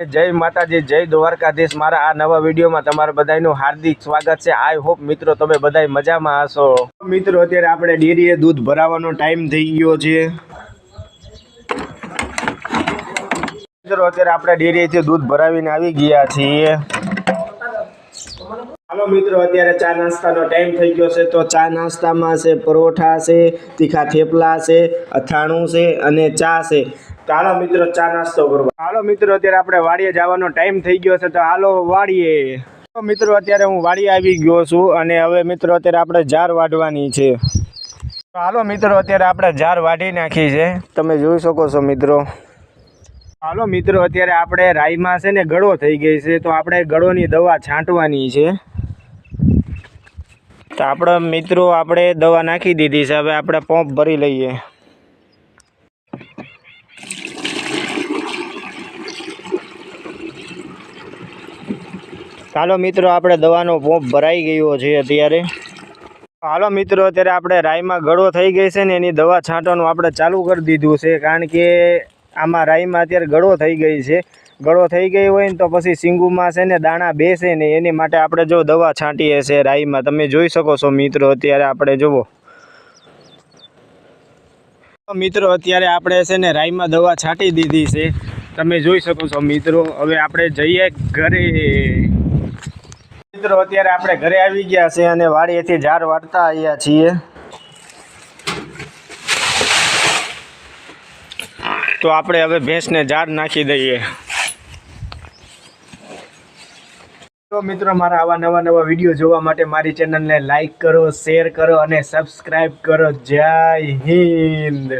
जय माताजी जय द्वारकाधीश। मारा आ नवा वीडियो में तमारा बधाईनुं हार्दिक स्वागत है। आई होप मित्रों तमे बधाई मजा में हशो। मित्रों अत्यारे आपणे डेरीए दूध भरावानो टाइम थई गयो छे। मित्रों अत्यारे आपणे डेरीएथी दूध भरावीने आवी गया छीए। हेलो मित्रों अत्यारे चा नास्तानो टाइम थई गयो छे। तो चा नास्तामां छे परोठा छे, तीखा थेपला छे, अथाणुं छे अने चा छे। तो हालो मित्रों चा नास्तो करवा। हालो मित्रों अत्यारे आपणे वाड़ीए जवानो टाइम थई गयो छे। तो हालो वाड़ीए। तो मित्रों अत्यारे हूँ वाड़ीए आवी गयो छुं अने हवे मित्रों अत्यारे आपणे जार वाढवानी छे। तो हालो मित्रों अत्यारे आपणे जार वाढी नाखी छे, तमे जोई शको छो मित्रों। हालो मित्रों अत्यारे आपणे राईमां छे ने गळो थई गई छे। तो आपणे गळोनी दवा छांटवानी छे। तो आपणे मित्रों आपणे दवा नाखी दीधी छे। हवे आपणे पंप भरी लईए। हालो मित्रों आपणे दवानो पंप भराई गयो छे अत्यारे। हालो मित्रों अत्यारे आपणे राईमां गळो थई गई छे ने एनी दवा छांटवानुं आपणे चालू करी दीधुं छे। कारण के आमां राईमां अत्यारे गळो थई गई छे। गळो थई गई होय ने तो पछी सींगुमां छे ने दाणा बेसे ने एनी माटे आपणे जो दवा छांटीए छे राईमां। तमे जोई शको छो मित्रों अत्यारे आपणे जोवो। मित्रों अत्यारे आपणे छे ने राईमां दवा छांटी दीधी छे। तमे जोई शको छो मित्रों। हवे आपणे जईए घरे। मित्रों अत्यारे आपणे घरे आवी गया छे अने वाड़ीएथी जार वाटता आव्या छीए। तो आपणे हवे भैंसने जार नाखी दईए। तो मित्रों मारा आवा नवा नवा विडियो जोवा माटे मारी चेनल ने लाइक करो, शेर करो अने सब्सक्राइब करो। जय हिंद।